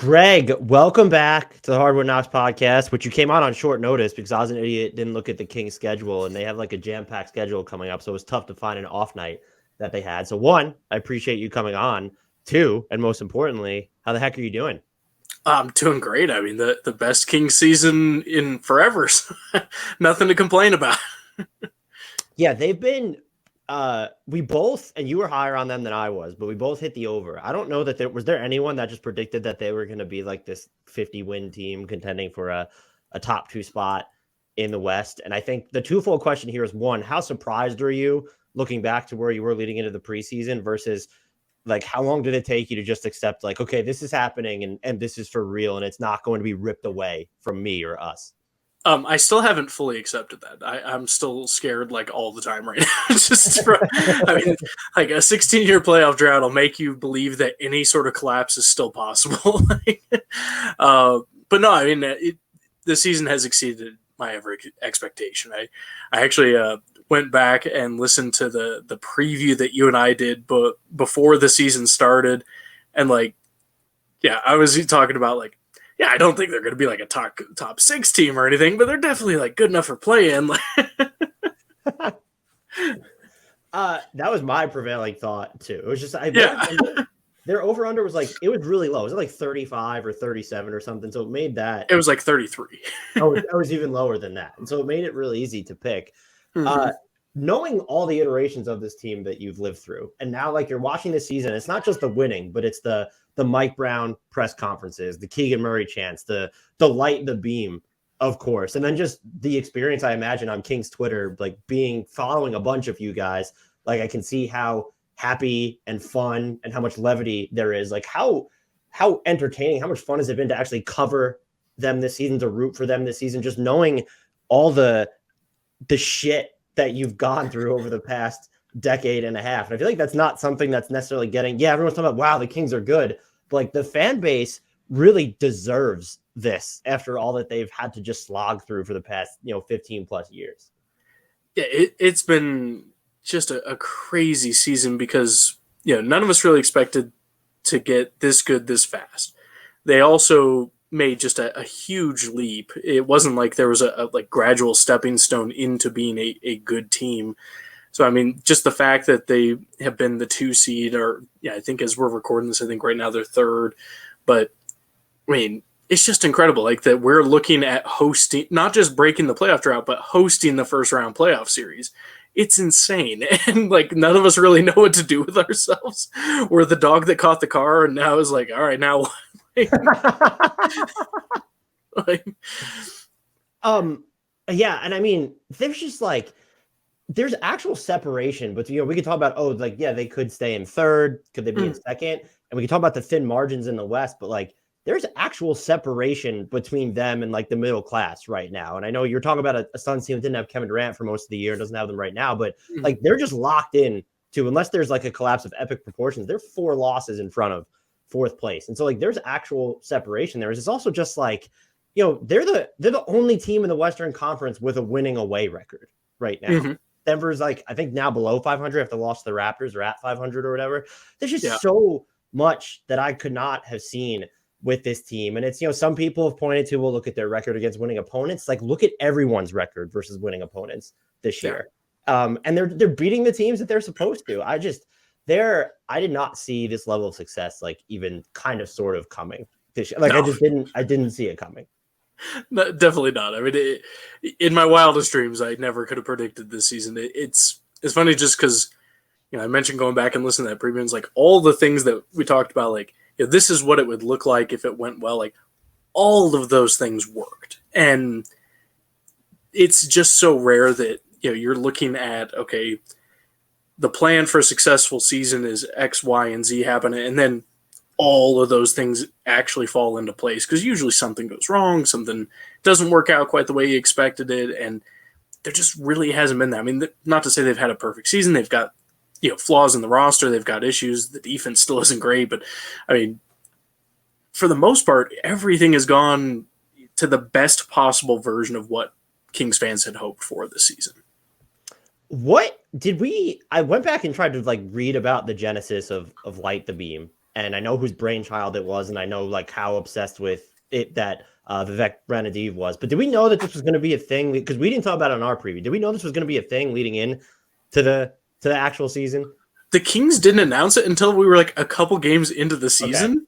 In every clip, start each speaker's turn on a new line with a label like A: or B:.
A: Greg, welcome back to the HardwoodKnocks podcast, which you came on short notice because I was an idiot, didn't look at the Kings schedule, and they have like a jam-packed schedule coming up, so it was tough to find an off night that they had. So one, I appreciate you coming on. Two, and most importantly, how the heck are you doing?
B: I'm doing great. I mean, the best Kings season in forever. So nothing to complain about.
A: Yeah, they've been we both, and you were higher on them than I was, but we both hit the over. I don't know that there anyone that just predicted that they were going to be like this 50-win team contending for a top two spot in the West. And I think the twofold question here is, one, how surprised are you looking back to where you were leading into the preseason versus like how long did it take you to just accept like, okay, this is happening and this is for real and it's not going to be ripped away from me or us?
B: I still haven't fully accepted that. I'm still scared like all the time right now. I mean, like a 16-year playoff drought will make you believe that any sort of collapse is still possible. But no, I mean, the season has exceeded my every expectation. I actually went back and listened to the preview that you and I did, but before the season started, and like, yeah, I was talking about like, yeah, I don't think they're going to be like a top six team or anything, but they're definitely like good enough for play-in.
A: That was my prevailing thought too. It was just their over under was like, it was really low. It was like 35 or 37 or something. So it made that
B: it was like 33.
A: Oh, it was even lower than that. And so it made it really easy to pick.
B: Mm-hmm.
A: Knowing all the iterations of this team that you've lived through, and now like you're watching this season, it's not just the winning, but it's the Mike Brown press conferences, the Keegan Murray chants, the light, the beam, of course, and then just the experience I imagine on King's Twitter, like following a bunch of you guys. Like I can see how happy and fun and how much levity there is. Like how entertaining, how much fun has it been to actually cover them this season, to root for them this season, just knowing all the shit that you've gone through over the past decade and a half. And I feel like that's not something that's necessarily everyone's talking about, wow, the Kings are good. But like the fan base really deserves this after all that they've had to just slog through for the past, 15 plus years.
B: Yeah, it's been just a crazy season because, none of us really expected to get this good this fast. They also made just a huge leap. It wasn't like there was a like gradual stepping stone into being a good team. So, I mean, just the fact that they have been the 2 seed, or I think as we're recording this, I think right now they're 3rd. But, I mean, it's just incredible. Like that we're looking at hosting, not just breaking the playoff drought, but hosting the first round playoff series. It's insane. And like none of us really know what to do with ourselves. We're the dog that caught the car and now is like, all right, now what?
A: Yeah, and I mean, there's just like there's actual separation, but we can talk about they could stay in 3rd, could they be in 2nd, and we can talk about the thin margins in the West, but like there's actual separation between them and like the middle class right now. And I know you're talking about a Suns team that didn't have Kevin Durant for most of the year and doesn't have them right now, but like they're just locked in to, unless there's like a collapse of epic proportions, they're 4 losses in front of 4th place. And so like there's actual separation there. It's also just like, they're the only team in the Western Conference with a winning away record right now. Mm-hmm. Denver's like, I think now below 500 after the loss to the Raptors, or at 500 or whatever. There's just so much that I could not have seen with this team. And it's, some people have pointed to, look at their record against winning opponents. Like look at everyone's record versus winning opponents this year. And they're beating the teams that they're supposed to. I did not see this level of success, like even kind of sort of coming this year. Like I didn't see it coming.
B: No, definitely not. I mean, in my wildest dreams, I never could have predicted this season. It's funny just because, I mentioned going back and listening to that preview. It's like all the things that we talked about, like, this is what it would look like if it went well. Like all of those things worked. And it's just so rare that, you're looking at, okay, the plan for a successful season is X, Y, and Z happening. And then all of those things actually fall into place, because usually something goes wrong, something doesn't work out quite the way you expected it, and there just really hasn't been that. I mean, not to say they've had a perfect season. They've got flaws in the roster. They've got issues. The defense still isn't great, but I mean, for the most part, everything has gone to the best possible version of what Kings fans had hoped for this season.
A: I went back and tried to like read about the genesis of Light the Beam and I know whose brainchild it was, and I know like how obsessed with it that Vivek Ranadiv was. But did we know that this was going to be a thing? Because we didn't talk about it on our preview. Did we know this was going to be a thing leading in to the actual season?
B: The Kings didn't announce it until we were like a couple games into the season,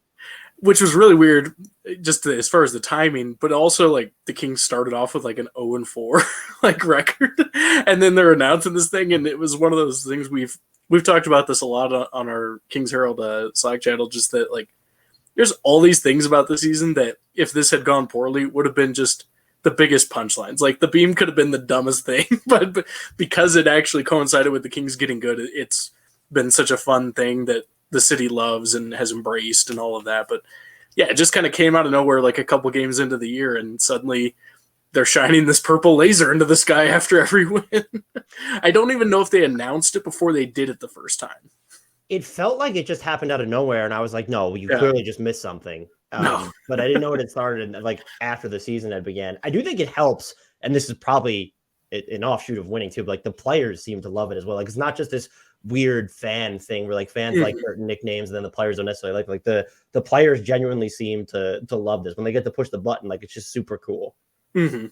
B: which was really weird, just as far as the timing. But also, like the Kings started off with like an 0-4 like record, and then they're announcing this thing, and it was one of those things we've talked about this a lot on our Kings Herald Slack channel. Just that like there's all these things about the season that if this had gone poorly would have been just the biggest punchlines. Like the beam could have been the dumbest thing, but because it actually coincided with the Kings getting good, it's been such a fun thing that the city loves and has embraced and all of that. But yeah, it just kind of came out of nowhere like a couple games into the year, and suddenly they're shining this purple laser into the sky after every win. I don't even know if they announced it before they did it the first time.
A: It felt like it just happened out of nowhere, and I was like, no, you clearly just missed something.
B: No.
A: But I didn't know it had started like after the season had began. I do think it helps, and this is probably an offshoot of winning too, but like the players seem to love it as well. Like it's not just this weird fan thing where like fans like certain nicknames and then the players don't necessarily like the players genuinely seem to love this when they get to push the button. Like it's just super cool.
B: Mm-hmm.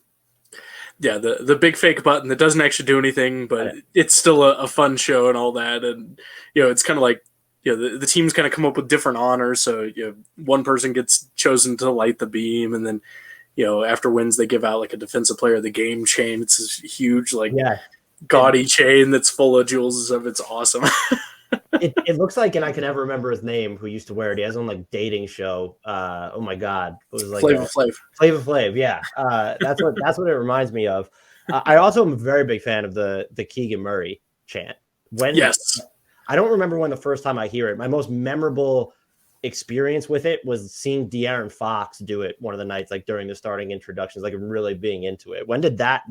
B: Yeah, the big fake button that doesn't actually do anything, but it's still a fun show and all that. And it's kind of like the teams kind of come up with different honors. So one person gets chosen to light the beam, and then after wins they give out like a defensive player of the game chain. It's this huge gaudy chain that's full of jewels and stuff. It's awesome.
A: it looks like, and I can never remember his name, who used to wear it. He has on like dating show. Oh my God. It was like
B: Flavor
A: Flav. Yeah. That's what it reminds me of. I also am a very big fan of the Keegan Murray chant.
B: Yes.
A: I don't remember when the first time I hear it. My most memorable experience with it was seeing De'Aaron Fox do it one of the nights, like during the starting introductions, like really being into it. When did that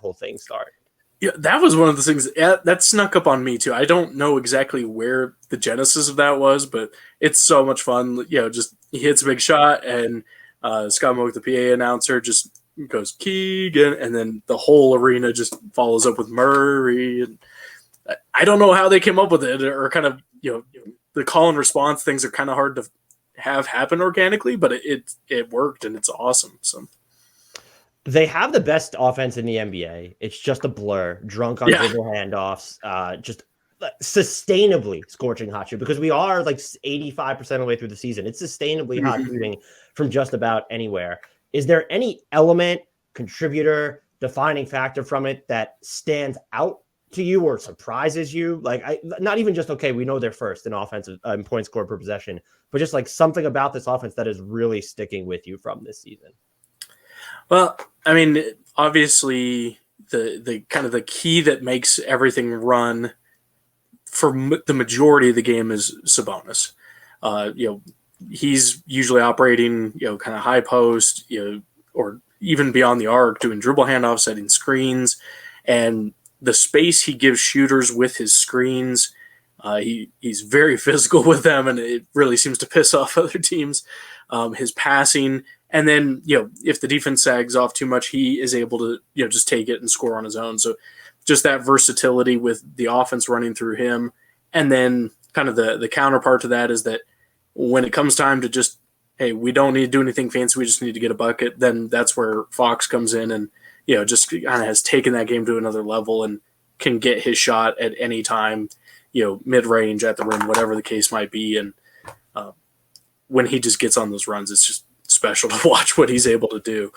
A: whole thing start?
B: Yeah, that was one of the things that snuck up on me too. I don't know exactly where the genesis of that was, but it's so much fun. Just he hits a big shot, and Scott Moak, the PA announcer, just goes Keegan, and then the whole arena just follows up with Murray. And I don't know how they came up with it, or kind of the call and response things are kind of hard to have happen organically, but it worked, and it's awesome. So.
A: They have the best offense in the NBA. It's just a blur, drunk on dribble handoffs, just sustainably scorching hot shoot, because we are like 85% of the way through the season. It's sustainably hot shooting from just about anywhere. Is there any element, contributor, defining factor from it that stands out to you or surprises you? Like, not even just, okay, we know they're first in offensive in points scored per possession, but just like something about this offense that is really sticking with you from this season.
B: Well, I mean, obviously the kind of the key that makes everything run for the majority of the game is Sabonis. He's usually operating, kind of high post, or even beyond the arc, doing dribble handoffs, setting screens, and the space he gives shooters with his screens. He's very physical with them, and it really seems to piss off other teams. His passing. And then, if the defense sags off too much, he is able to, just take it and score on his own. So just that versatility with the offense running through him. And then kind of the counterpart to that is that when it comes time to just, hey, we don't need to do anything fancy, we just need to get a bucket, then that's where Fox comes in and, just kind of has taken that game to another level and can get his shot at any time, mid-range, at the rim, whatever the case might be. And when he just gets on those runs, it's just special to watch what he's able to do.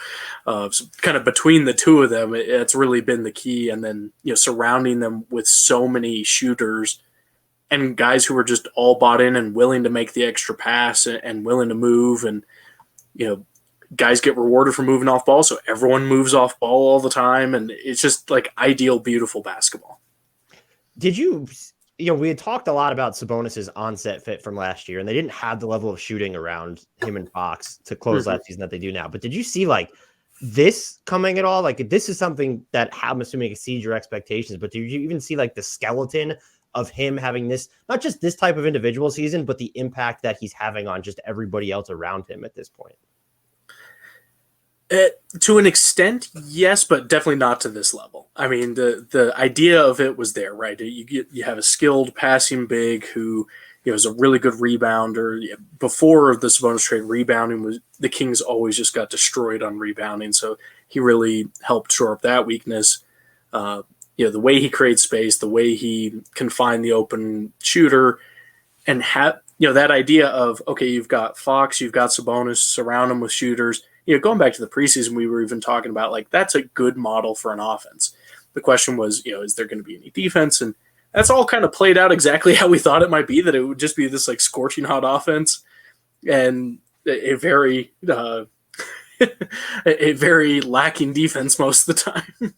B: So kind of between the two of them, it's really been the key. And then, surrounding them with so many shooters and guys who are just all bought in and willing to make the extra pass and willing to move. And, guys get rewarded for moving off ball. So everyone moves off ball all the time. And it's just like ideal, beautiful basketball.
A: Did you we had talked a lot about Sabonis's onset fit from last year, and they didn't have the level of shooting around him and Fox to close that season that they do now. But did you see like this coming at all? Like this is something that I'm assuming exceeds your expectations, but did you even see like the skeleton of him having this, not just this type of individual season, but the impact that he's having on just everybody else around him at this point?
B: To an extent, yes, but definitely not to this level. I mean, the idea of it was there, right? You have a skilled passing big who is a really good rebounder. Before the Sabonis trade, rebounding was the Kings always just got destroyed on rebounding, so he really helped shore up that weakness. The way he creates space, the way he can find the open shooter, and have that idea of, okay, you've got Fox, you've got Sabonis, surround him with shooters. Going back to the preseason, we were even talking about like that's a good model for an offense. The question was, is there going to be any defense? And that's all kind of played out exactly how we thought it might be, that it would just be this like scorching hot offense and a very a very lacking defense most of the time.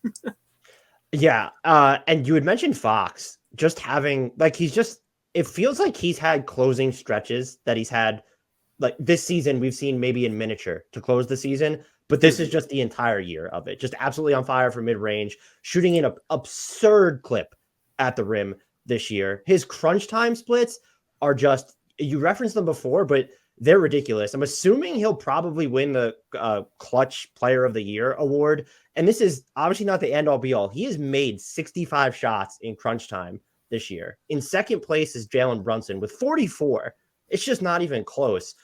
A: Yeah. And you had mentioned Fox just having like, it feels like he's had closing stretches that he's had like this season. We've seen maybe in miniature to close the season, but this is just the entire year of it. Just absolutely on fire for mid-range, shooting in an absurd clip at the rim this year. His crunch time splits are just, you referenced them before, but they're ridiculous. I'm assuming he'll probably win the Clutch Player of the Year award. And this is obviously not the end all be all. He has made 65 shots in crunch time this year. In second place is Jalen Brunson with 44. It's just not even close.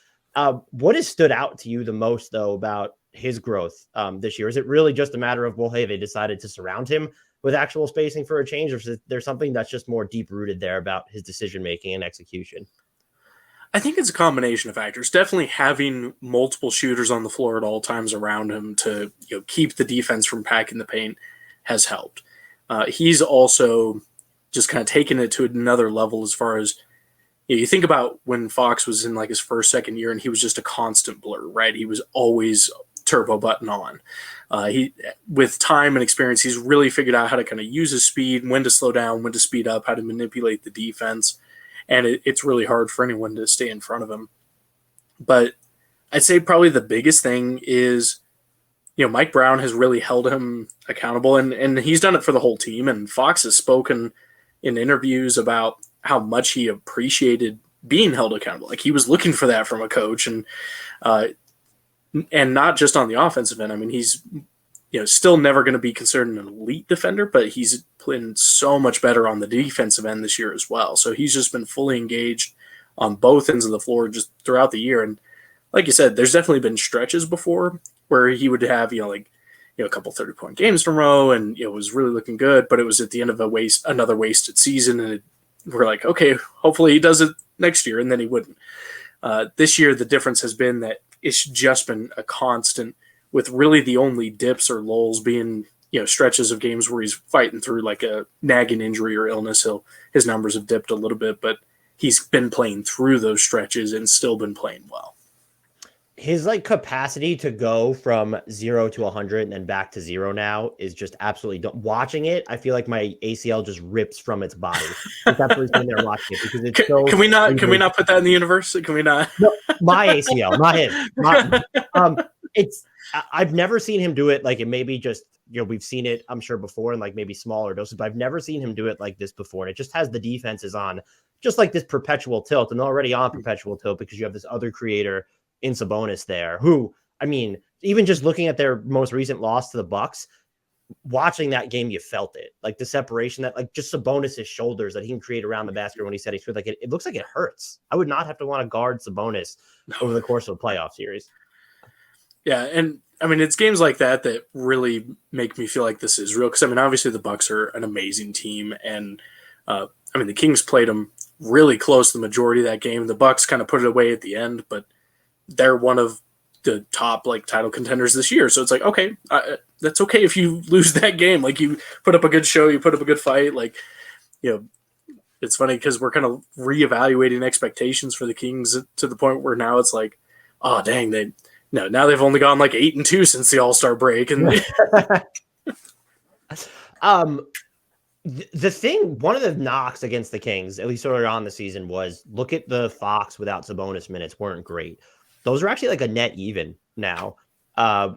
A: What has stood out to you the most, though, about his growth this year? Is it really just a matter of, well, hey, they decided to surround him with actual spacing for a change, or is there something that's just more deep-rooted there about his decision-making and execution?
B: I think it's a combination of factors. Definitely having multiple shooters on the floor at all times around him to keep the defense from packing the paint has helped. He's also just kind of taken it to another level as far as you think about when Fox was in like his second year, and he was just a constant blur, right? He was always turbo button on. He, with time and experience, he's really figured out how to kind of use his speed, when to slow down, when to speed up, how to manipulate the defense. And it's really hard for anyone to stay in front of him. But I'd say probably the biggest thing is, Mike Brown has really held him accountable, and he's done it for the whole team. And Fox has spoken in interviews about how much he appreciated being held accountable. Like he was looking for that from a coach, and not just on the offensive end. I mean, he's still never going to be considered an elite defender, but he's playing so much better on the defensive end this year as well. So he's just been fully engaged on both ends of the floor just throughout the year. And like you said, there's definitely been stretches before where he would have, a couple 30-point games in a row, and it was really looking good, but it was at the end of another wasted season. And we're like, okay, hopefully he does it next year. And then he wouldn't. This year, the difference has been that it's just been a constant, with really the only dips or lulls being, stretches of games where he's fighting through like a nagging injury or illness. His numbers have dipped a little bit, but he's been playing through those stretches and still been playing well.
A: His capacity to go from 0 to 100 and then back to 0 now is just absolutely watching it. I feel like my ACL just rips from its body. It's absolutely sitting there watching it because it's so.
B: Can we not put that in the universe? Can we not?
A: No, my ACL, not his. I've never seen him do it like it. Maybe just we've seen it, I'm sure, before in like maybe smaller doses, but I've never seen him do it like this before. And it just has the defenses on just like this perpetual tilt, and already on perpetual tilt because you have this other creator in Sabonis there, who, I mean, even just looking at their most recent loss to the Bucks, watching that game, you felt it, like the separation that like just Sabonis's shoulders that he can create around the basket when he said he's like it looks like it hurts. I would not have to want to guard Sabonis over the course of a playoff series. Yeah,
B: and I mean, it's games like that that really make me feel like this is real. Because I mean, obviously the Bucks are an amazing team, and the Kings played them really close the majority of that game. The Bucks kind of put it away at the end, but they're one of the top like title contenders this year. So it's like, okay, that's okay if you lose that game. Like you put up a good show, you put up a good fight. Like, it's funny because we're kind of reevaluating expectations for the Kings to the point where now it's like, oh dang, now they've only gone like 8-2 since the All-Star break. And
A: the thing, one of the knocks against the Kings, at least earlier on the season, was look at the Fox without Sabonis minutes weren't great. Those are actually like a net even now,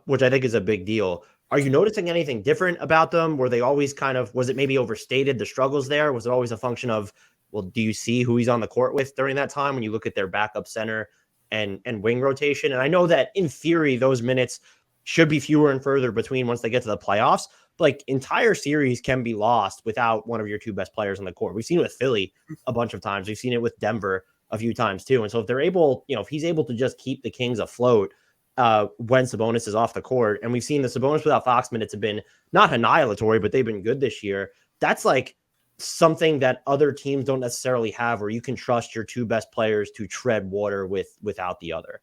A: which I think is a big deal. Are you noticing anything different about them? Were they always was it maybe overstated, the struggles there? Was it always a function of, well, do you see who he's on the court with during that time when you look at their backup center and wing rotation? And I know that in theory, those minutes should be fewer and further between once they get to the playoffs. But like entire series can be lost without one of your two best players on the court. We've seen it with Philly a bunch of times. We've seen it with Denver a few times too. And so if they're able, if he's able to just keep the Kings afloat when Sabonis is off the court, and we've seen the Sabonis without Fox minutes have been not annihilatory, but they've been good this year. That's like something that other teams don't necessarily have, where you can trust your two best players to tread water without the other.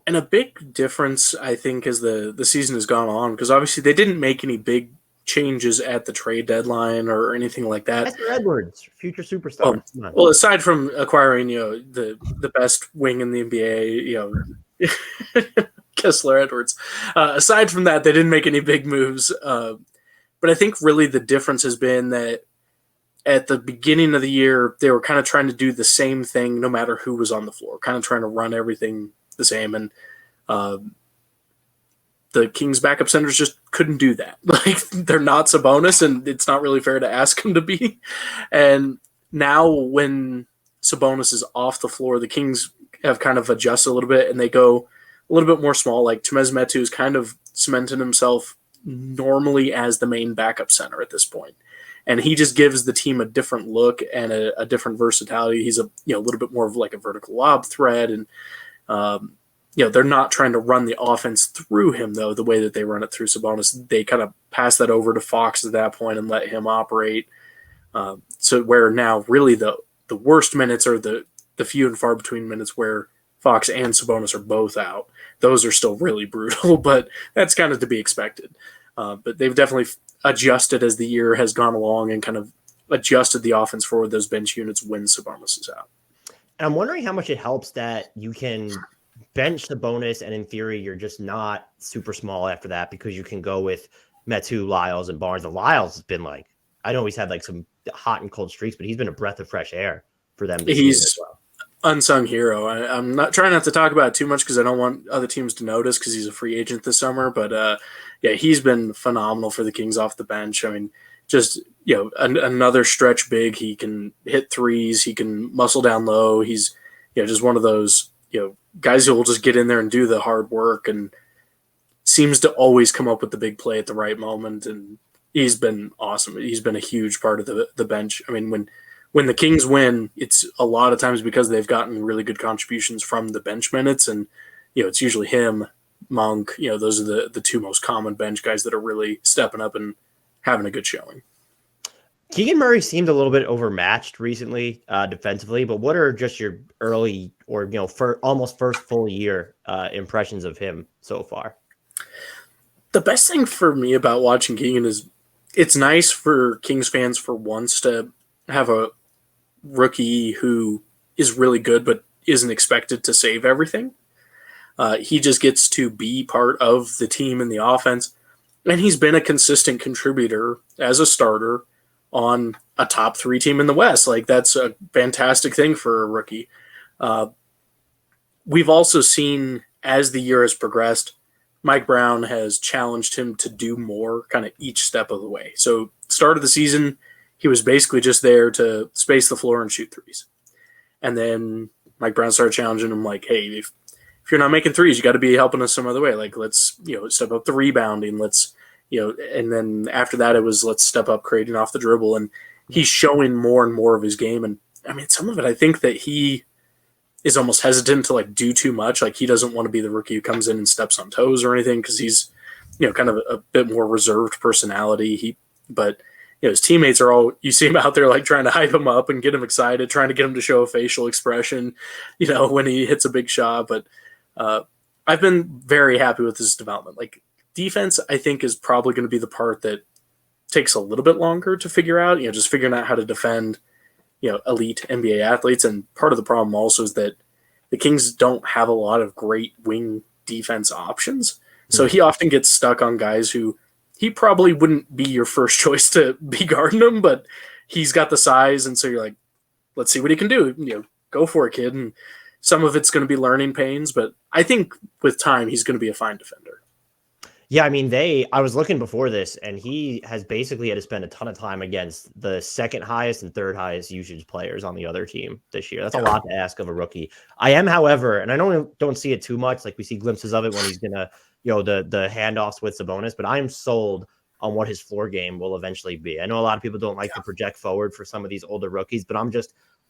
B: And a big difference, I think, as the season has gone on, because obviously they didn't make any big changes at the trade deadline or anything like that.
A: Esther Edwards, future superstar.
B: Well, aside from acquiring, the best wing in the NBA, Kessler Edwards. Aside from that, they didn't make any big moves. But I think really the difference has been that at the beginning of the year, they were kind of trying to do the same thing no matter who was on the floor, kind of trying to run everything the same. And the Kings backup centers just couldn't do that. Like, they're not Sabonis, and it's not really fair to ask them to be. And now when Sabonis is off the floor, the Kings have kind of adjusted a little bit, and they go a little bit more small. Like, Temez Metu has kind of cemented himself normally as the main backup center at this point. And he just gives the team a different look and a different versatility. He's a little bit more of like a vertical lob threat, and they're not trying to run the offense through him, though, the way that they run it through Sabonis. They kind of pass that over to Fox at that point and let him operate. So where now really the worst minutes are the few and far between minutes where Fox and Sabonis are both out. Those are still really brutal, but that's kind of to be expected. But they've definitely adjusted as the year has gone along and kind of adjusted the offense for those bench units when Sabonis is out.
A: And I'm wondering how much it helps that you can bench Sabonis, and in theory, you're just not super small after that, because you can go with Metu, Lyles, and Barnes. And Lyles has been like, I know he's had like some hot and cold streaks, but he's been a breath of fresh air for them.
B: He's as well. Unsung hero. I'm not trying not to talk about it too much because I don't want other teams to notice, because he's a free agent this summer. But he's been phenomenal for the Kings off the bench. I mean, just another stretch big. He can hit threes. He can muscle down low. He's just one of those guys who will just get in there and do the hard work, and seems to always come up with the big play at the right moment. And he's been awesome. He's been a huge part of the bench. I mean, when the Kings win, it's a lot of times because they've gotten really good contributions from the bench minutes, and it's usually him, Monk. Those are the two most common bench guys that are really stepping up and having a good showing.
A: Keegan Murray seemed a little bit overmatched recently defensively, but what are just your early or almost first full year impressions of him so far?
B: The best thing for me about watching Keegan is it's nice for Kings fans for once to have a rookie who is really good but isn't expected to save everything. He just gets to be part of the team and the offense, and he's been a consistent contributor as a starter on a top 3 team in the West. Like, that's a fantastic thing for a rookie. We've also seen, as the year has progressed, Mike Brown has challenged him to do more kind of each step of the way. So start of the season, he was basically just there to space the floor and shoot threes. And then Mike Brown started challenging him like, hey, if you're not making threes, you got to be helping us some other way. Like, let's, step up the rebounding. Let's, and then after that, it was let's step up creating off the dribble. And he's showing more and more of his game. And I mean, some of it, I think that he is almost hesitant to like do too much. Like, he doesn't want to be the rookie who comes in and steps on toes or anything, because he's, kind of a bit more reserved personality. But his teammates are all, you see him out there like trying to hype him up and get him excited, trying to get him to show a facial expression, when he hits a big shot. But I've been very happy with his development. Like, defense, I think, is probably going to be the part that takes a little bit longer to figure out, just figuring out how to defend, elite NBA athletes. And part of the problem also is that the Kings don't have a lot of great wing defense options. So he often gets stuck on guys who he probably wouldn't be your first choice to be guarding him, but he's got the size. And so you're like, let's see what he can do. Go for it, kid. And some of it's going to be learning pains, but I think with time, he's going to be a fine defender.
A: Yeah, I mean, I was looking before this, and he has basically had to spend a ton of time against the second highest and third highest usage players on the other team this year. That's a lot to ask of a rookie. I am, however, and I don't see it too much. Like, we see glimpses of it when he's going to, the handoffs with Sabonis, but I am sold on what his floor game will eventually be. I know a lot of people don't like to project forward for some of these older rookies, but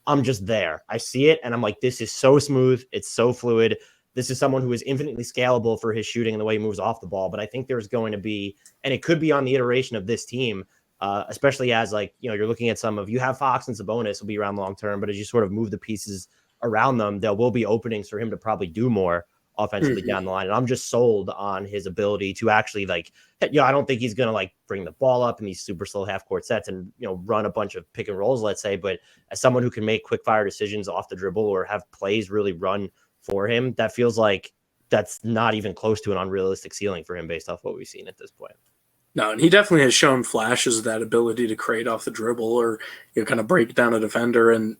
A: I'm just there. I see it, and I'm like, this is so smooth. It's so fluid. This is someone who is infinitely scalable for his shooting and the way he moves off the ball. But I think there's going to be, and it could be on the iteration of this team, especially as like, you're looking at you have Fox and Sabonis will be around long term, but as you sort of move the pieces around them, there will be openings for him to probably do more offensively down the line. And I'm just sold on his ability to actually I don't think he's going to bring the ball up in these super slow half court sets and, run a bunch of pick and rolls, let's say, but as someone who can make quick fire decisions off the dribble or have plays really run for him, that feels like that's not even close to an unrealistic ceiling for him based off what we've seen at this point.
B: No, and he definitely has shown flashes of that ability to create off the dribble or kind of break down a defender. And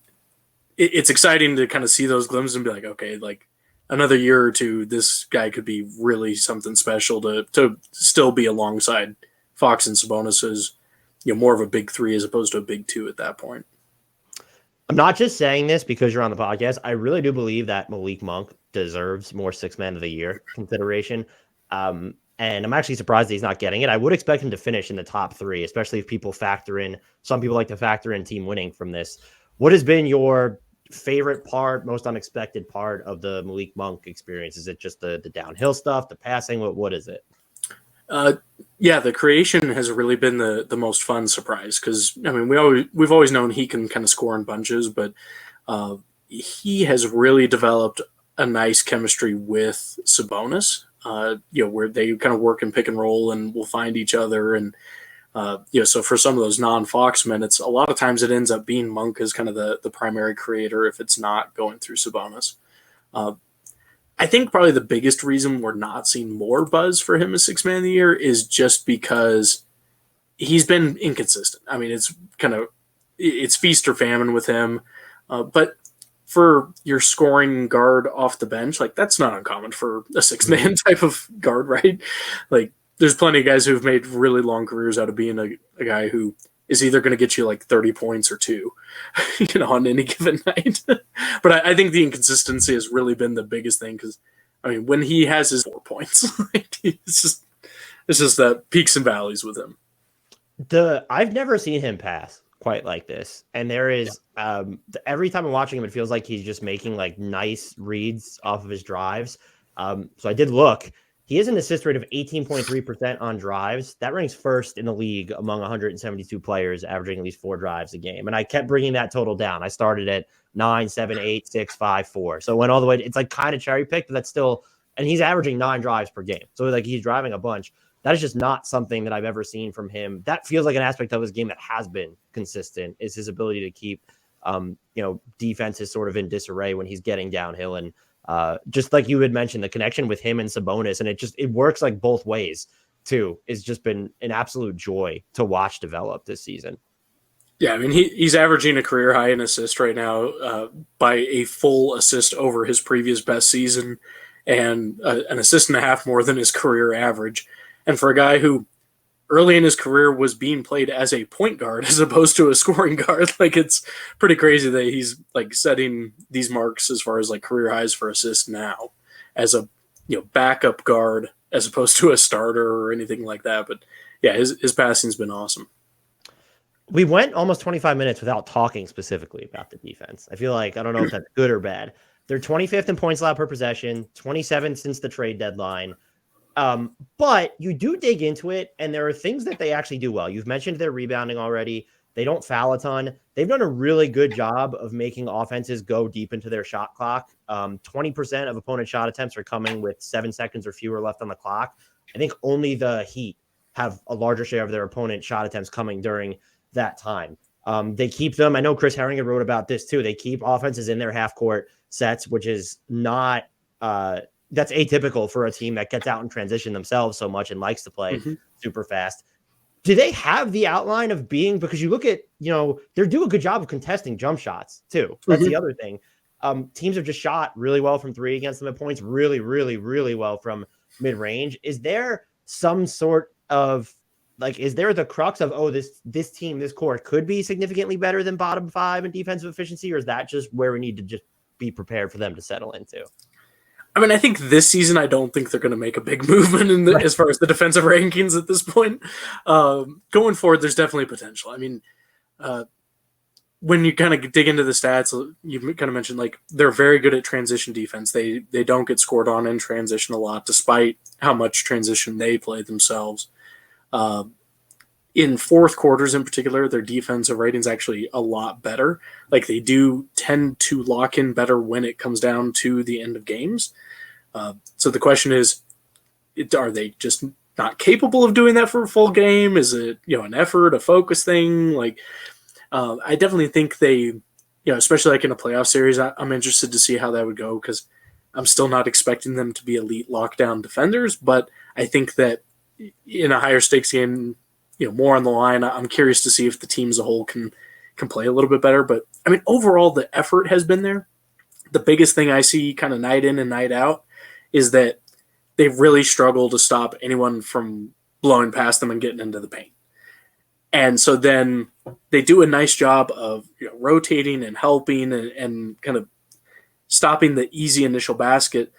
B: it's exciting to kind of see those glimpses and be like, okay, another year or two, this guy could be really something special to still be alongside Fox and Sabonis as more of a big three as opposed to a big two at that point.
A: I'm not just saying this because you're on the podcast. I really do believe that Malik Monk deserves more Sixth Man of the Year consideration. And I'm actually surprised that he's not getting it. I would expect him to finish in the top three, especially if people factor in, some people like to factor in team winning from this. What has been your favorite part, most unexpected part of the Malik Monk experience? Is it just the downhill stuff, the passing? What is it?
B: The creation has really been the most fun surprise because we've always known he can kind of score in bunches, but he has really developed a nice chemistry with Sabonis. Where they kind of work in pick and roll and will find each other, and so for some of those non-Fox minutes, a lot of times it ends up being Monk as kind of the primary creator if it's not going through Sabonis. I think probably the biggest reason we're not seeing more buzz for him as Sixth Man of the Year is just because he's been inconsistent. I mean, it's feast or famine with him. But for your scoring guard off the bench, that's not uncommon for a six-man type of guard, right? There's plenty of guys who've made really long careers out of being a guy who is either going to get you 30 points or two, on any given night. But I think the inconsistency has really been the biggest thing because, when he has his 4 points, it's just that peaks and valleys with him.
A: I've never seen him pass quite like this, and there is every time I'm watching him, it feels like he's just making nice reads off of his drives. So I did look. He has an assist rate of 18.3% on drives. That ranks first in the league among 172 players, averaging at least 4 drives a game. And I kept bringing that total down. I started at 9, 7, 8, 6, 5, 4. So it went all the way. It's kind of cherry picked, but that's still, and he's averaging 9 drives per game. So he's driving a bunch. That is just not something that I've ever seen from him. That feels like an aspect of his game that has been consistent, is his ability to keep, defenses sort of in disarray when he's getting downhill. And just like you had mentioned, the connection with him and Sabonis, and it works both ways too. It's just been an absolute joy to watch develop this season.
B: Yeah, he's averaging a career high in assists right now by a full assist over his previous best season and an assist and a half more than his career average. And for a guy who early in his career was being played as a point guard as opposed to a scoring guard, it's pretty crazy that he's setting these marks as far as career highs for assists now as a backup guard as opposed to a starter or anything like that. But yeah, his passing's been awesome.
A: We went almost 25 minutes without talking specifically about the defense. I feel I don't know if that's good or bad. They're 25th in points allowed per possession, 27th since the trade deadline. But you do dig into it, and there are things that they actually do well. You've mentioned their rebounding already. They don't foul a ton. They've done a really good job of making offenses go deep into their shot clock. 20% of opponent shot attempts are coming with 7 seconds or fewer left on the clock. I think only the Heat have a larger share of their opponent shot attempts coming during that time. They keep them. I know Chris Herring wrote about this too. They keep offenses in their half court sets, which is not that's atypical for a team that gets out and transition themselves so much and likes to play super fast. Do they have the outline of being, because you look at, they do a good job of contesting jump shots too. That's the other thing. Teams have just shot really well from three against them at points, really, really, really well from mid range. Is there some sort of is there the crux of, this team, this core could be significantly better than bottom 5 in defensive efficiency? Or is that just where we need to just be prepared for them to settle into?
B: I think this season, I don't think they're going to make a big movement as far as the defensive rankings at this point. Going forward, there's definitely potential. when you kind of dig into the stats, you kind of mentioned like they're very good at transition defense. They don't get scored on in transition a lot, despite how much transition they play themselves. In fourth quarters in particular, their defensive rating's actually a lot better. Like they do tend to lock in better when it comes down to the end of games. So the question is, are they just not capable of doing that for a full game? Is it, an effort, a focus thing? Like, I definitely think they, especially like in a playoff series, I'm interested to see how that would go because I'm still not expecting them to be elite lockdown defenders. But I think that in a higher stakes game, more on the line, I'm curious to see if the team as a whole can play a little bit better. But I mean, overall, the effort has been there. The biggest thing I see kind of night in and night out is that they really struggle to stop anyone from blowing past them and getting into the paint. And so then they do a nice job of rotating and helping and kind of stopping the easy initial basket.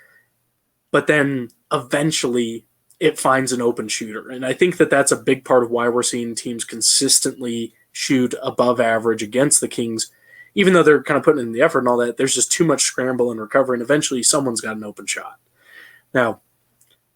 B: But then eventually it finds an open shooter. And I think that that's a big part of why we're seeing teams consistently shoot above average against the Kings. Even though they're kind of putting in the effort and all that, there's just too much scramble and recovery, and eventually someone's got an open shot. Now,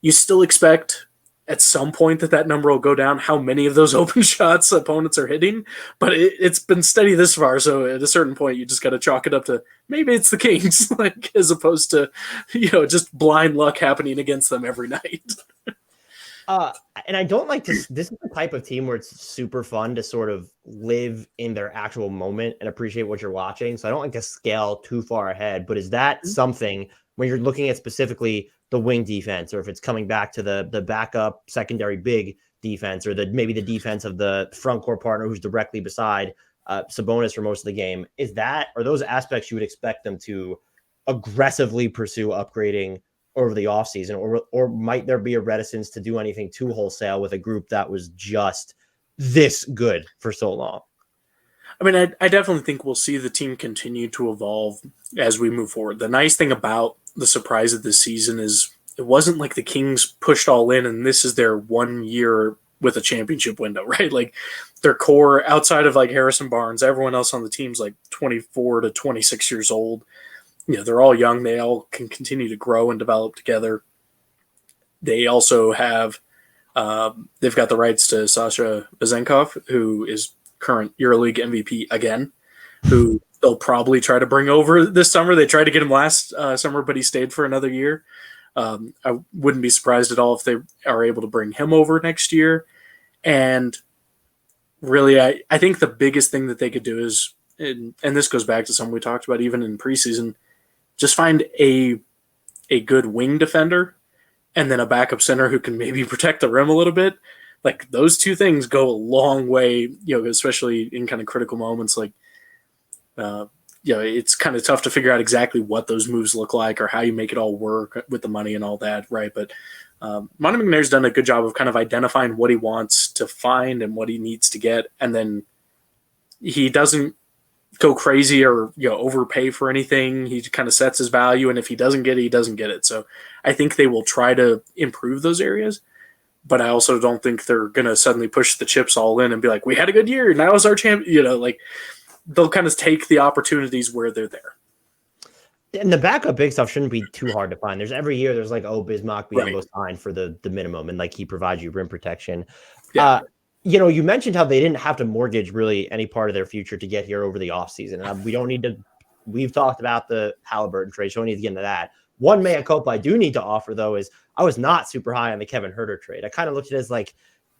B: you still expect at some point that number will go down, how many of those open shots opponents are hitting, but it's been steady this far, so at a certain point, you just got to chalk it up to maybe it's the Kings, like as opposed to, just blind luck happening against them every night.
A: And I don't like this. This is the type of team where it's super fun to sort of live in their actual moment and appreciate what you're watching. So I don't like to scale too far ahead, but is that something when you're looking at specifically the wing defense, or if it's coming back to the backup secondary big defense, or maybe the defense of the front court partner who's directly beside Sabonis for most of the game, are those aspects you would expect them to aggressively pursue upgrading over the offseason, or might there be a reticence to do anything too wholesale with a group that was just this good for so long?
B: I mean, I definitely think we'll see the team continue to evolve as we move forward. The nice thing about the surprise of this season is it wasn't like the Kings pushed all in and this is their 1 year with a championship window, right? Like their core outside of like Harrison Barnes, everyone else on the team's like 24 to 26 years old. They're all young. They all can continue to grow and develop together. They also have, they've got the rights to Sasha Vezenkov, who is current EuroLeague MVP again, who they'll probably try to bring over this summer. They tried to get him last summer, but he stayed for another year. I wouldn't be surprised at all if they are able to bring him over next year. And really, I think the biggest thing that they could do is, and this goes back to something we talked about even in preseason, just find a good wing defender and then a backup center who can maybe protect the rim a little bit. Like those two things go a long way, especially in kind of critical moments. Like, it's kind of tough to figure out exactly what those moves look like or how you make it all work with the money and all that, right? But Monty McNair's done a good job of kind of identifying what he wants to find and what he needs to get, and then he doesn't go crazy or overpay for anything. He kind of sets his value, and if he doesn't get it, he doesn't get it. So I think they will try to improve those areas, but I also don't think they're going to suddenly push the chips all in and be like, we had a good year, now is our champion. Like they'll kind of take the opportunities where they're there.
A: And the backup big stuff shouldn't be too hard to find. Every year there's like, Bismack being
B: Right.
A: signed for the minimum, and like he provides you rim protection.
B: Yeah.
A: You mentioned how they didn't have to mortgage really any part of their future to get here over the offseason. We don't need to. We've talked about the Halliburton trade, so we need to get into that. One mea culpa I do need to offer, though, is I was not super high on the Kevin Huerter trade. I kind of looked at it as like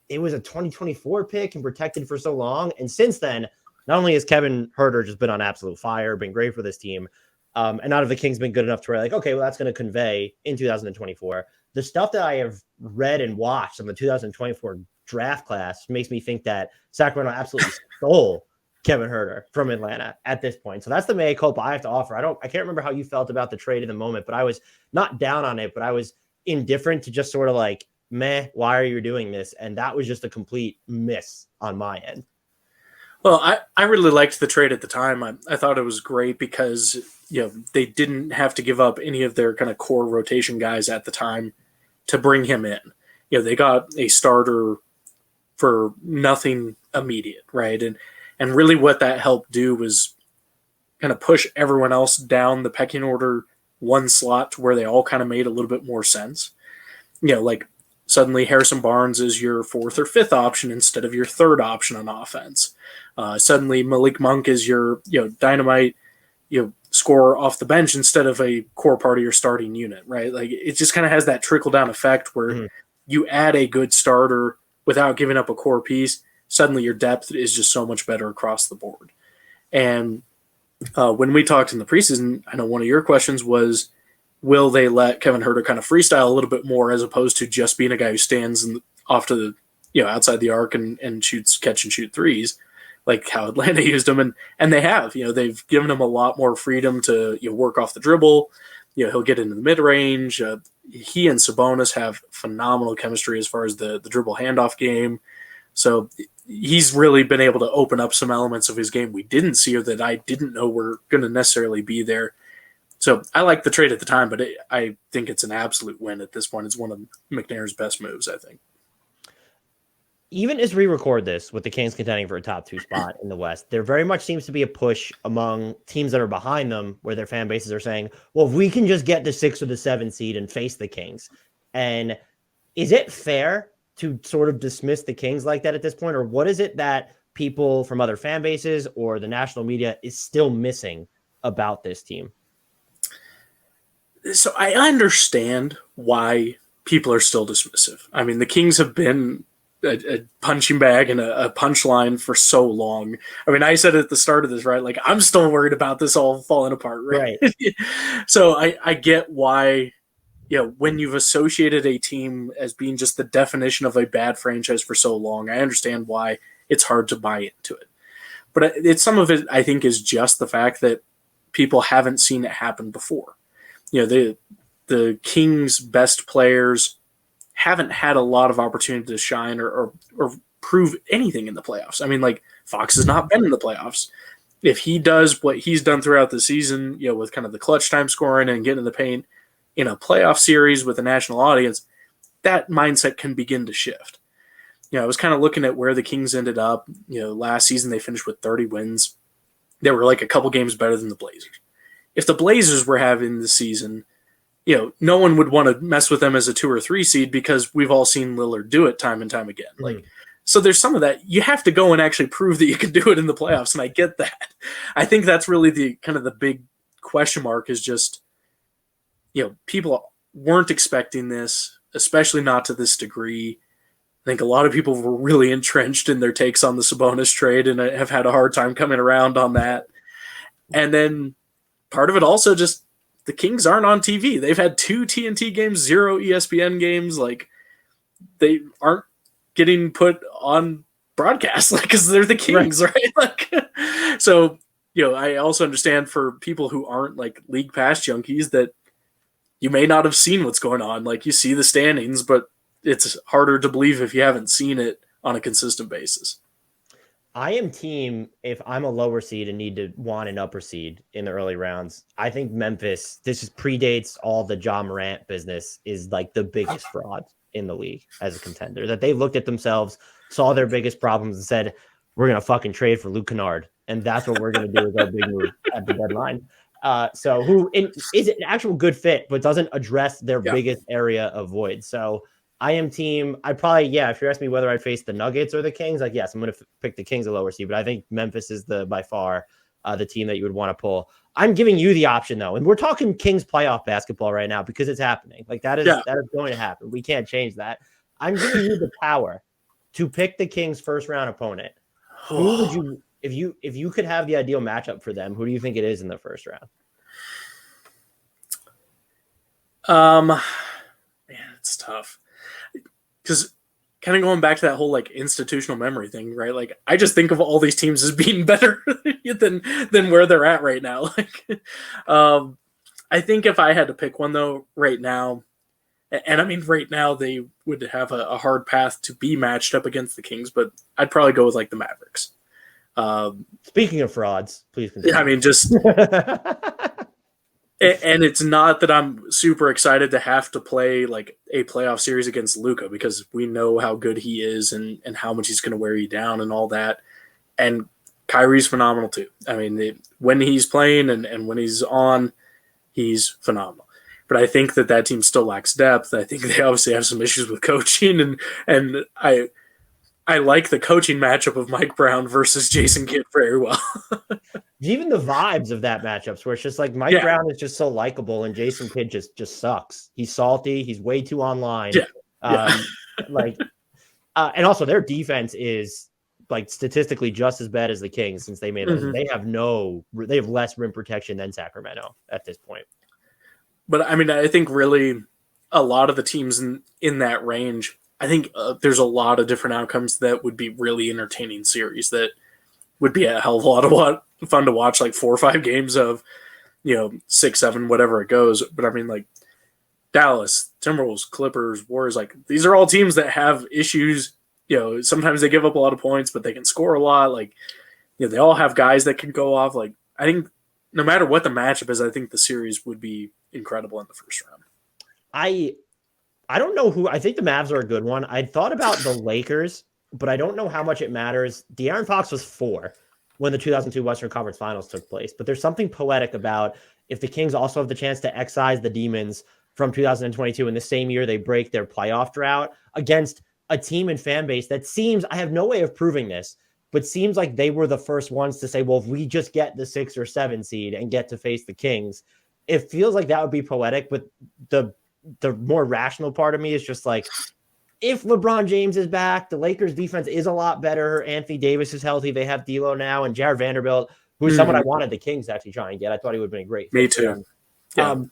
A: it was a 2024 pick and protected for so long. And since then, not only has Kevin Huerter just been on absolute fire, been great for this team, and not have the Kings been good enough to where like, okay, well, that's going to convey in 2024. The stuff that I have read and watched on the 2024 draft class makes me think that Sacramento absolutely stole Kevin Huerter from Atlanta at this point. So that's the mea culpa I have to offer. I can't remember how you felt about the trade in the moment, but I was not down on it, but I was indifferent to just sort of like, meh, why are you doing this? And that was just a complete miss on my end.
B: Well, I really liked the trade at the time. I thought it was great because they didn't have to give up any of their kind of core rotation guys at the time to bring him in. They got a starter for nothing immediate, right? And And really what that helped do was kind of push everyone else down the pecking order one slot to where they all kind of made a little bit more sense. Like suddenly Harrison Barnes is your fourth or fifth option instead of your third option on offense. Suddenly Malik Monk is your dynamite scorer off the bench instead of a core part of your starting unit, right? Like it just kind of has that trickle down effect where you add a good starter without giving up a core piece. Suddenly your depth is just so much better across the board. And when we talked in the preseason, I know one of your questions was, will they let Kevin Huerter kind of freestyle a little bit more as opposed to just being a guy who stands off to the outside the arc and shoots catch and shoot threes, like how Atlanta used him, and they have. They've given him a lot more freedom to work off the dribble. He'll get into the mid range. He and Sabonis have phenomenal chemistry as far as the dribble handoff game. So he's really been able to open up some elements of his game we didn't see or that I didn't know were going to necessarily be there. So I like the trade at the time, but I think it's an absolute win at this point. It's one of McNair's best moves, I think.
A: Even as we record this with the Kings contending for a top 2 spot in the West, there very much seems to be a push among teams that are behind them where their fan bases are saying, well, if we can just get the 6 or the 7 seed and face the Kings. And is it fair to sort of dismiss the Kings like that at this point? Or what is it that people from other fan bases or the national media is still missing about this team?
B: So I understand why people are still dismissive. I mean, the Kings have been a punching bag and a punchline for so long. I mean, I said at the start of this, right? Like, I'm still worried about this all falling apart, right? So I get why, when you've associated a team as being just the definition of a bad franchise for so long, I understand why it's hard to buy into it. But some of it, I think, is just the fact that people haven't seen it happen before. The Kings' best players haven't had a lot of opportunity to shine or prove anything in the playoffs. I mean, like, Fox has not been in the playoffs. If he does what he's done throughout the season, with kind of the clutch time scoring and getting in the paint in a playoff series with a national audience, that mindset can begin to shift. I was kind of looking at where the Kings ended up. Last season they finished with 30 wins. They were like a couple games better than the Blazers. If the Blazers were having the season, no one would want to mess with them as a 2 or 3 seed because we've all seen Lillard do it time and time again. So there's some of that. You have to go and actually prove that you can do it in the playoffs, and I get that. I think that's really the kind of the big question mark is just, people weren't expecting this, especially not to this degree. I think a lot of people were really entrenched in their takes on the Sabonis trade and have had a hard time coming around on that. And then part of it also just, the Kings aren't on TV. They've had 2 TNT games, 0 ESPN games. Like, they aren't getting put on broadcast, because they're the Kings, right? So, I also understand for people who aren't like league pass junkies that you may not have seen what's going on. Like, you see the standings, but it's harder to believe if you haven't seen it on a consistent basis.
A: I am team, if I'm a lower seed and need to want an upper seed in the early rounds, I think Memphis, this just predates all the Ja Morant business, is like the biggest fraud in the league as a contender. That they looked at themselves, saw their biggest problems and said, we're going to fucking trade for Luke Kennard. And that's what we're going to do with our big move at the deadline. So who is an actual good fit, but doesn't address their biggest area of void. So I am team. I probably, if you're asking me whether I'd face the Nuggets or the Kings, like, yes, I'm going to pick the Kings a lower seed, but I think Memphis is by far the team that you would want to pull. I'm giving you the option though. And we're talking Kings playoff basketball right now because it's happening. Like that is going to happen. We can't change that. I'm giving you the power to pick the Kings first round opponent. Who would you, if you could have the ideal matchup for them, who do you think it is in the first round?
B: Man, it's tough. Because kind of going back to that whole like institutional memory thing, right? Like, I just think of all these teams as being better than where they're at right now. Like, I think if I had to pick one though, right now, and I mean right now they would have a hard path to be matched up against the Kings, but I'd probably go with like the Mavericks.
A: Speaking of frauds, please continue.
B: I mean, just. And it's not that I'm super excited to have to play like a playoff series against Luka, because we know how good he is and how much he's going to wear you down and all that. And Kyrie's phenomenal too. I mean, when he's playing and when he's on, he's phenomenal. But I think that team still lacks depth. I think they obviously have some issues with coaching, and I like the coaching matchup of Mike Brown versus Jason Kidd very well.
A: Even the vibes of that matchups where it's just like Mike Brown is just so likable and Jason Kidd just sucks. He's salty. He's way too online. And also their defense is like statistically just as bad as the Kings since they made it. They have less rim protection than Sacramento at this point.
B: But I mean, I think really a lot of the teams in that range, I think there's a lot of different outcomes that would be really entertaining series that would be a hell of a lot of fun to watch, like 4 or 5 games of, 6, 7, whatever it goes. But I mean, like Dallas, Timberwolves, Clippers, Warriors, like these are all teams that have issues. Sometimes they give up a lot of points, but they can score a lot. Like, they all have guys that can go off. Like, I think no matter what the matchup is, I think the series would be incredible in the first round.
A: I don't know who. I think the Mavs are a good one. I thought about the Lakers, but I don't know how much it matters. De'Aaron Fox was 4 when the 2002 Western Conference Finals took place, but there's something poetic about if the Kings also have the chance to excise the Demons from 2022 in the same year they break their playoff drought against a team and fan base that seems, I have no way of proving this, but seems like they were the first ones to say, well, if we just get the 6 or 7 seed and get to face the Kings, it feels like that would be poetic. But the more rational part of me is just like, if LeBron James is back, the Lakers defense is a lot better. Anthony Davis is healthy. They have D'Lo now, and Jared Vanderbilt, who is someone I wanted the Kings to actually try and get. I thought he would have been a great fit.
B: Me too.
A: Yeah.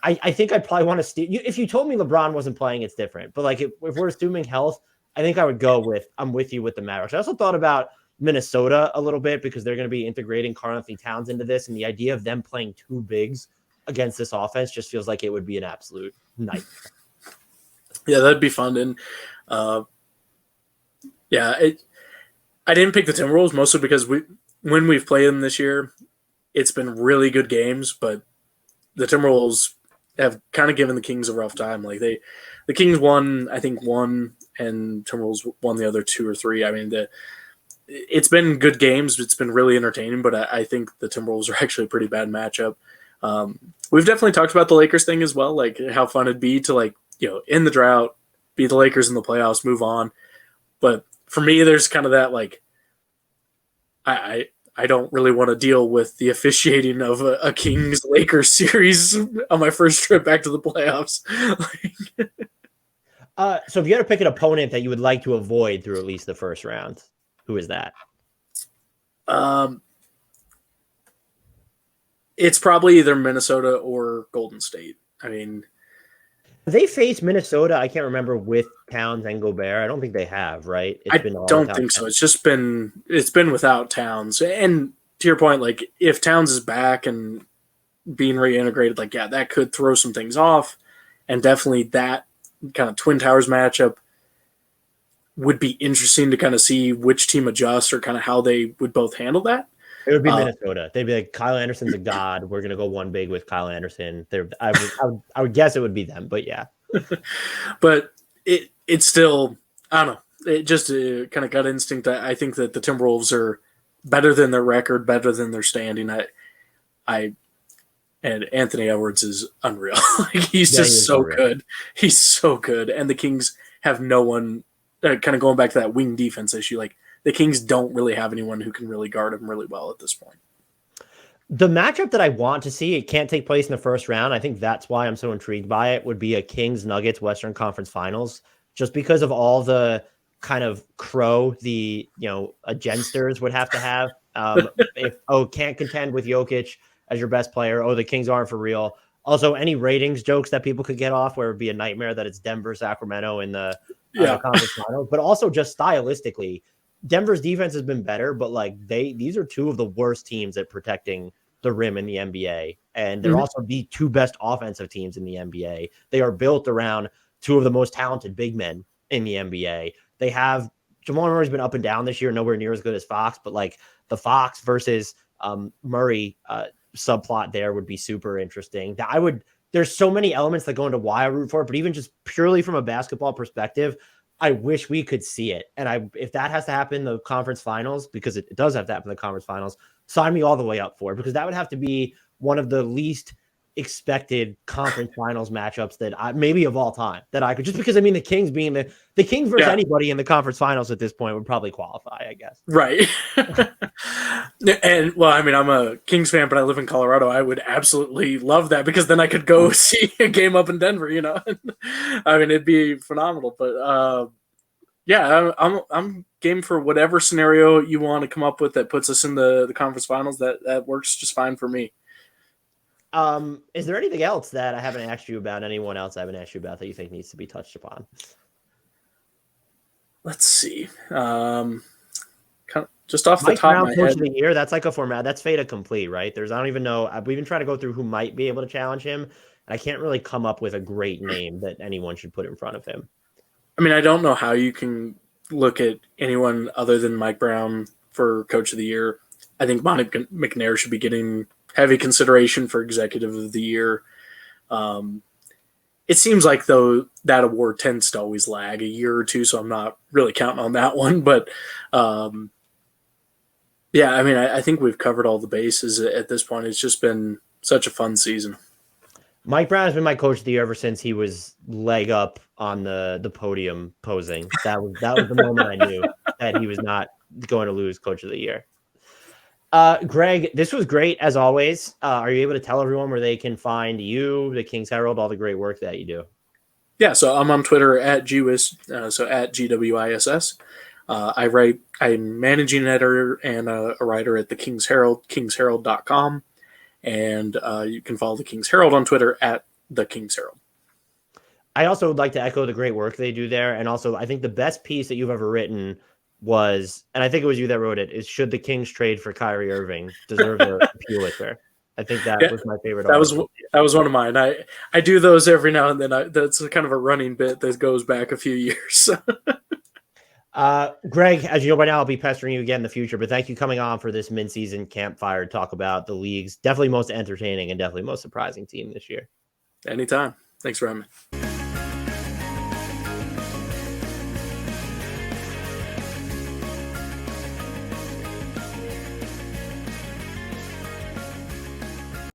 A: I think I'd probably want to steal. If you told me LeBron wasn't playing, it's different. But like if we're assuming health, I think I would go with I'm with you with the Mavericks. I also thought about Minnesota a little bit because they're going to be integrating Karl-Anthony Towns into this, and the idea of them playing 2 bigs against this offense just feels like it would be an absolute nightmare.
B: Yeah, that'd be fun. And I didn't pick the Timberwolves mostly because when we've played them this year, it's been really good games, but the Timberwolves have kind of given the Kings a rough time. Like the Kings won, I think 1, and Timberwolves won the other 2 or 3. I mean, it's been good games. It's been really entertaining, but I think the Timberwolves are actually a pretty bad matchup. We've definitely talked about the Lakers thing as well, like how fun it'd be to in the drought, beat the Lakers in the playoffs, move on. But for me, there's kind of that like I don't really want to deal with the officiating of a Kings-Lakers series on my first trip back to the playoffs.
A: So if you had to pick an opponent that you would like to avoid through at least the first round, who is that?
B: It's probably either Minnesota or Golden State. I mean,
A: they faced Minnesota, I can't remember, with Towns and Gobert. I don't think they have, right?
B: I don't think so. It's been without Towns. And to your point, like if Towns is back and being reintegrated, like that could throw some things off. And definitely that kind of Twin Towers matchup would be interesting to kind of see which team adjusts or kind of how they would both handle that.
A: It would be Minnesota. They'd be like, Kyle Anderson's a god. We're gonna go 1 big with Kyle Anderson. I would guess it would be them, but yeah.
B: But it's still, I don't know. It just kind of gut instinct. I think that the Timberwolves are better than their record, better than their standing. And Anthony Edwards is unreal. He's just so good. He's so good, and the Kings have no one. Kind of going back to that wing defense issue, like. The Kings don't really have anyone who can really guard him really well at this point.
A: The matchup that I want to see, it can't take place in the first round. I think that's why I'm so intrigued by it, would be a Kings-Nuggets Western Conference Finals, just because of all the kind of crow the, agensters would have to have. Can't contend with Jokic as your best player. The Kings aren't for real. Also, any ratings jokes that people could get off where it would be a nightmare that it's Denver, Sacramento in the conference finals, but also just stylistically, Denver's defense has been better, but these are 2 of the worst teams at protecting the rim in the NBA. And they're also the 2 best offensive teams in the NBA. They are built around 2 of the most talented big men in the NBA. They have Jamal Murray's been up and down this year, nowhere near as good as Fox, but the Fox versus Murray subplot there would be super interesting. There's so many elements that go into why I root for it, but even just purely from a basketball perspective, I wish we could see it. And if that has to happen in the conference finals, because it does have to happen in the conference finals, sign me all the way up for it, because that would have to be one of the least expected conference finals matchups that maybe of all time that I could, just because I mean the Kings being the Kings versus anybody in the conference finals at this point would probably qualify, I guess.
B: Right. And well, I mean, I'm a Kings fan, but I live in Colorado. I would absolutely love that, because then I could go see a game up in Denver, you know. I mean, it'd be phenomenal. But yeah, I'm game for whatever scenario you want to come up with that puts us in the conference finals. That works just fine for me.
A: Is there anything else that I haven't asked you about? Anyone else I haven't asked you about that you think needs to be touched upon?
B: Let's see. Kind of just off the top of my head,
A: Coach of the Year, that's like a format. That's fait accompli, right? I don't even know. We've been trying to go through who might be able to challenge him, and I can't really come up with a great name that anyone should put in front of him.
B: I mean, I don't know how you can look at anyone other than Mike Brown for Coach of the Year. I think Monty McNair should be getting heavy consideration for Executive of the Year. It seems like, though, that award tends to always lag a year or two, so I'm not really counting on that one. But, yeah, I mean, I think we've covered all the bases at this point. It's just been such a fun season.
A: Mike Brown has been my Coach of the Year ever since he was leg up on the podium posing. That was the moment I knew that he was not going to lose Coach of the Year. Greg, this was great as always. Are you able to tell everyone where they can find you, the Kings Herald, all the great work that you do?
B: Yeah, so I'm on Twitter at GWIS, so at GWISS. I'm managing editor and a writer at the Kings Herald, kingsherald.com. And you can follow the Kings Herald on Twitter at the Kings Herald.
A: I also would like to echo the great work they do there. And also, I think the best piece that you've ever written was, and I think it was you that wrote it, is should the Kings trade for Kyrie Irving deserve a Pulitzer? I think that was my favorite.
B: That was one of mine. I do those every now and then. That's kind of a running bit that goes back a few years.
A: Greg, as you know by now, I'll be pestering you again in the future, but thank you coming on for this mid-season campfire to talk about the league's definitely most entertaining and definitely most surprising team this year.
B: Anytime. Thanks for having me.